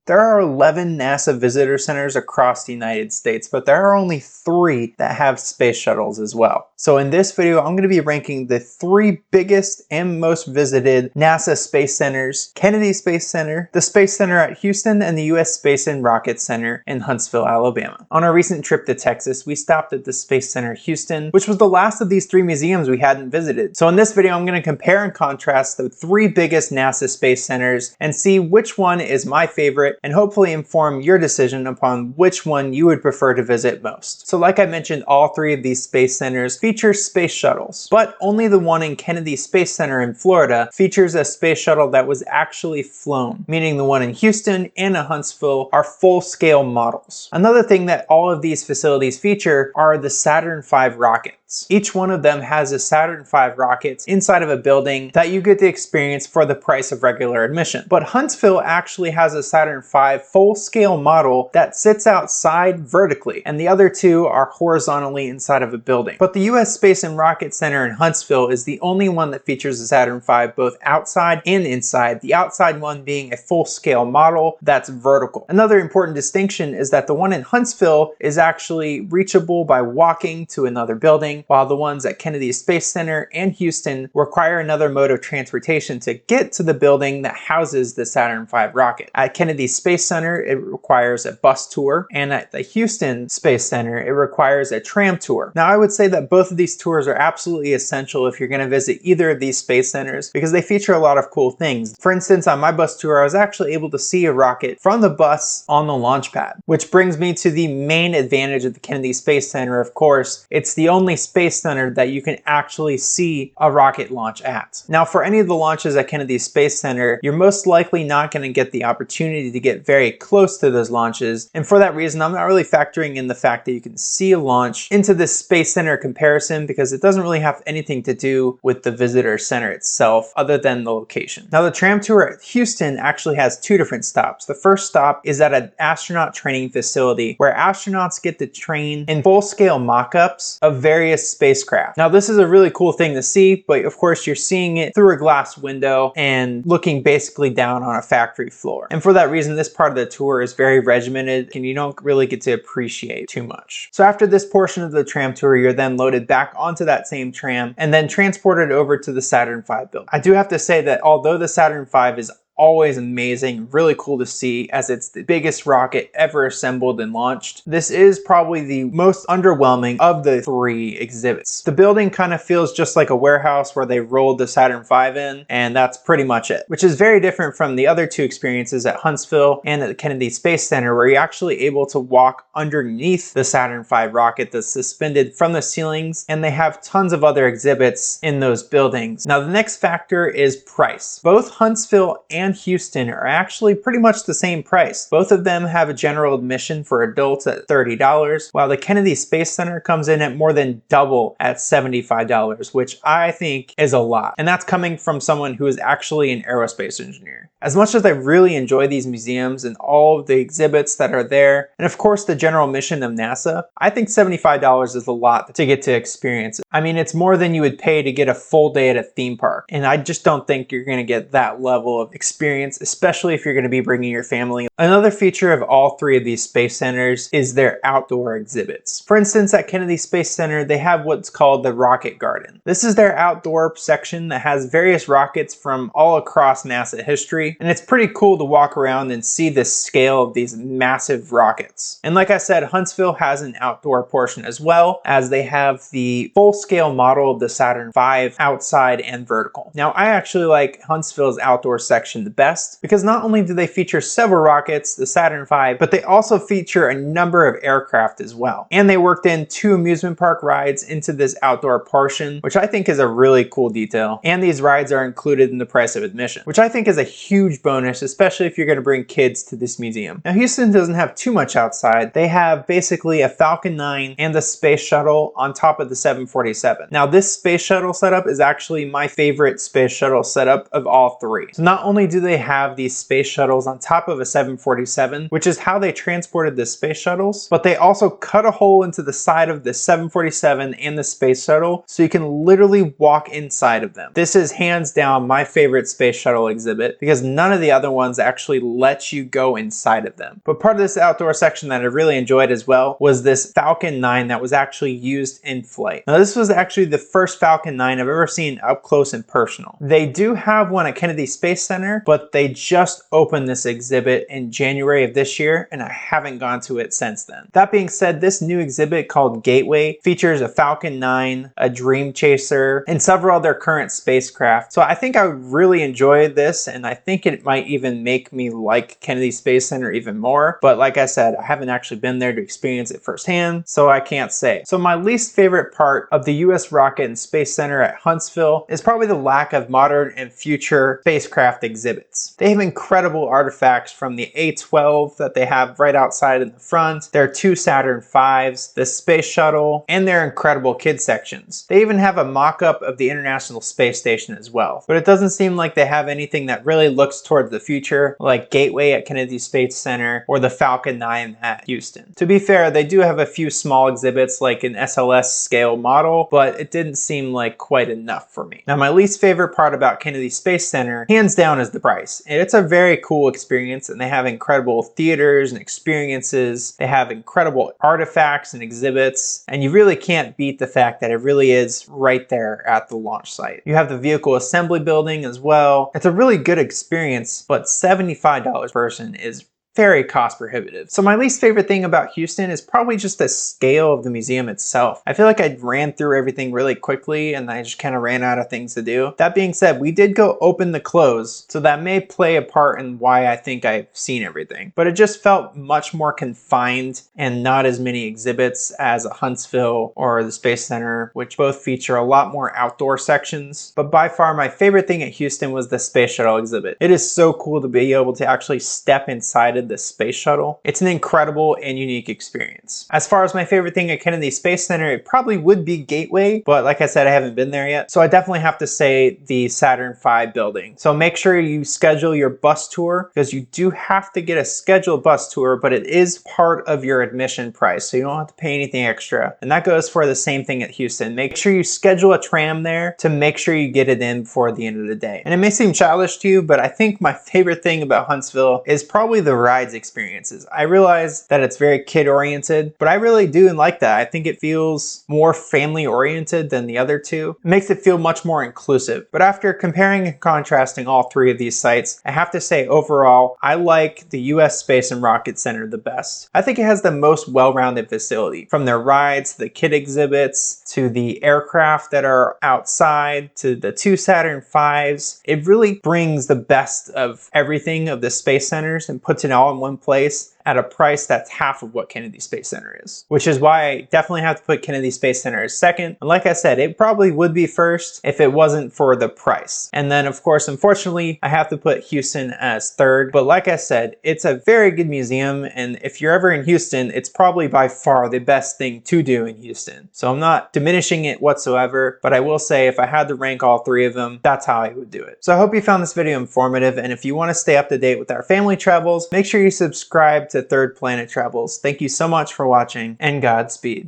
There are 11 NASA visitor centers across the United States, but there are only 3 that have space shuttles as well. So in this video, I'm going to be ranking the 3 biggest and most visited NASA space centers: Kennedy Space Center, the Space Center at Houston, and the U.S. Space and Rocket Center in Huntsville, Alabama. On our recent trip to Texas, we stopped at the Space Center Houston, which was the last of these 3 museums we hadn't visited. So in this video, I'm going to compare and contrast the 3 biggest NASA space centers and see which one is my favorite, and hopefully inform your decision upon which one you would prefer to visit most. So like I mentioned, all 3 of these space centers feature space shuttles, but only the one in Kennedy Space Center in Florida features a space shuttle that was actually flown, meaning the one in Houston and in Huntsville are full-scale models. Another thing that all of these facilities feature are the Saturn V rockets. Each one of them has a Saturn V rocket inside of a building that you get to experience for the price of regular admission. But Huntsville actually has a Saturn V full-scale model that sits outside vertically, and the other 2 are horizontally inside of a building. But the U.S. Space and Rocket Center in Huntsville is the only one that features a Saturn V both outside and inside, the outside one being a full-scale model that's vertical. Another important distinction is that the one in Huntsville is actually reachable by walking to another building, while the ones at Kennedy Space Center and Houston require another mode of transportation to get to the building that houses the Saturn V rocket. At Kennedy Space Center, it requires a bus tour, and at the Houston Space Center, it requires a tram tour. Now, I would say that both of these tours are absolutely essential if you're going to visit either of these space centers, because they feature a lot of cool things. For instance, on my bus tour, I was actually able to see a rocket from the bus on the launch pad, which brings me to the main advantage of the Kennedy Space Center. Of course, it's the only space center that you can actually see a rocket launch at. Now, for any of the launches at Kennedy Space Center, you're most likely not going to get the opportunity to get very close to those launches, and for that reason, I'm not really factoring in the fact that you can see a launch into this space center comparison, because it doesn't really have anything to do with the visitor center itself other than the location. Now, the tram tour at Houston actually has 2 different stops. The first stop is at an astronaut training facility where astronauts get to train in full-scale mock-ups of various spacecraft. Now, this is a really cool thing to see, but of course you're seeing it through a glass window and looking basically down on a factory floor. And for that reason, this part of the tour is very regimented and you don't really get to appreciate too much. So after this portion of the tram tour, you're then loaded back onto that same tram and then transported over to the Saturn V building. I do have to say that although the Saturn V is always amazing, really cool to see, as it's the biggest rocket ever assembled and launched, this is probably the most underwhelming of the 3 exhibits. The building kind of feels just like a warehouse where they rolled the Saturn V in, and that's pretty much it, which is very different from the other 2 experiences at Huntsville and at the Kennedy Space Center, where you're actually able to walk underneath the Saturn V rocket that's suspended from the ceilings, and they have tons of other exhibits in those buildings. Now, the next factor is price. Both Huntsville and Houston are actually pretty much the same price. Both of them have a general admission for adults at $30, while the Kennedy Space Center comes in at more than double at $75, which I think is a lot. And that's coming from someone who is actually an aerospace engineer. As much as I really enjoy these museums and all of the exhibits that are there, and of course the general mission of NASA, I think $75 is a lot to get to experience it. I mean, it's more than you would pay to get a full day at a theme park, and I just don't think you're going to get that level of experience, especially if you're going to be bringing your family. Another feature of all 3 of these space centers is their outdoor exhibits. For instance, at Kennedy Space Center, they have what's called the Rocket Garden. This is their outdoor section that has various rockets from all across NASA history, and it's pretty cool to walk around and see the scale of these massive rockets. And like I said, Huntsville has an outdoor portion as well, as they have the full-scale model of the Saturn V outside and vertical. Now, I actually like Huntsville's outdoor section the best, because not only do they feature several rockets, the Saturn V, but they also feature a number of aircraft as well. And they worked in 2 amusement park rides into this outdoor portion, which I think is a really cool detail. And these rides are included in the price of admission, which I think is a huge bonus, especially if you're going to bring kids to this museum. Now, Houston doesn't have too much outside. They have basically a Falcon 9 and the space shuttle on top of the 747. Now, this space shuttle setup is actually my favorite space shuttle setup of all 3. So not only do they have these space shuttles on top of a 747, which is how they transported the space shuttles, but they also cut a hole into the side of the 747 and the space shuttle so you can literally walk inside of them. This is hands down my favorite space shuttle exhibit because none of the other ones actually let you go inside of them. But part of this outdoor section that I really enjoyed as well was this Falcon 9 that was actually used in flight. Now this was actually the first Falcon 9 I've ever seen up close and personal. They do have one at Kennedy Space Center, but they just opened this exhibit in January of this year and I haven't gone to it since then. That being said, this new exhibit called Gateway features a Falcon 9, a Dream Chaser, and several other current spacecraft. So I think I would really enjoy this, and I think it might even make me like Kennedy Space Center even more. But like I said, I haven't actually been there to experience it firsthand, so I can't say. So my least favorite part of the US Rocket and Space Center at Huntsville is probably the lack of modern and future spacecraft exhibits. They have incredible artifacts from the A-12 that they have right outside in the front, their 2 Saturn V's, the space shuttle, and their incredible kid sections. They even have a mock-up of the International Space Station as well. But it doesn't seem like they have anything that really looks towards the future, like Gateway at Kennedy Space Center or the Falcon 9 at Houston. To be fair, they do have a few small exhibits like an SLS scale model, but it didn't seem like quite enough for me. Now, my least favorite part about Kennedy Space Center, hands down, is the price. It's a very cool experience, and they have incredible theaters and experiences. They have incredible artifacts and exhibits, and you really can't beat the fact that it really is right there at the launch site. You have the vehicle assembly building as well. It's a really good experience, but $75 per person is very cost prohibitive. So my least favorite thing about Houston is probably just the scale of the museum itself. I feel like I ran through everything really quickly and I just kind of ran out of things to do. That being said, we did go open the close, so that may play a part in why I think I've seen everything. But it just felt much more confined and not as many exhibits as a Huntsville or the Space Center, which both feature a lot more outdoor sections. But by far my favorite thing at Houston was the Space Shuttle exhibit. It is so cool to be able to actually step inside of the space shuttle. It's an incredible and unique experience. As far as my favorite thing at Kennedy Space Center, it probably would be Gateway, but like I said, I haven't been there yet. So I definitely have to say the Saturn V building. So make sure you schedule your bus tour because you do have to get a scheduled bus tour, but it is part of your admission price. So you don't have to pay anything extra. And that goes for the same thing at Houston. Make sure you schedule a tram there to make sure you get it in before the end of the day. And it may seem childish to you, but I think my favorite thing about Huntsville is probably the rides experiences. I realize that it's very kid oriented, but I really do like that. I think it feels more family oriented than the other two. It makes it feel much more inclusive. But after comparing and contrasting all three of these sites, I have to say overall, I like the US Space and Rocket Center the best. I think it has the most well-rounded facility, from their rides, to the kid exhibits, to the aircraft that are outside, to the 2 Saturn V's. It really brings the best of everything of the space centers and puts it all in one place at a price that's half of what Kennedy Space Center is, which is why I definitely have to put Kennedy Space Center as second. And like I said, it probably would be first if it wasn't for the price. And then of course, unfortunately, I have to put Houston as third. But like I said, it's a very good museum. And if you're ever in Houston, it's probably by far the best thing to do in Houston. So I'm not diminishing it whatsoever, but I will say if I had to rank all three of them, that's how I would do it. So I hope you found this video informative. And if you want to stay up to date with our family travels, make sure you subscribe to Third Planet Travels. Thank you so much for watching, and Godspeed.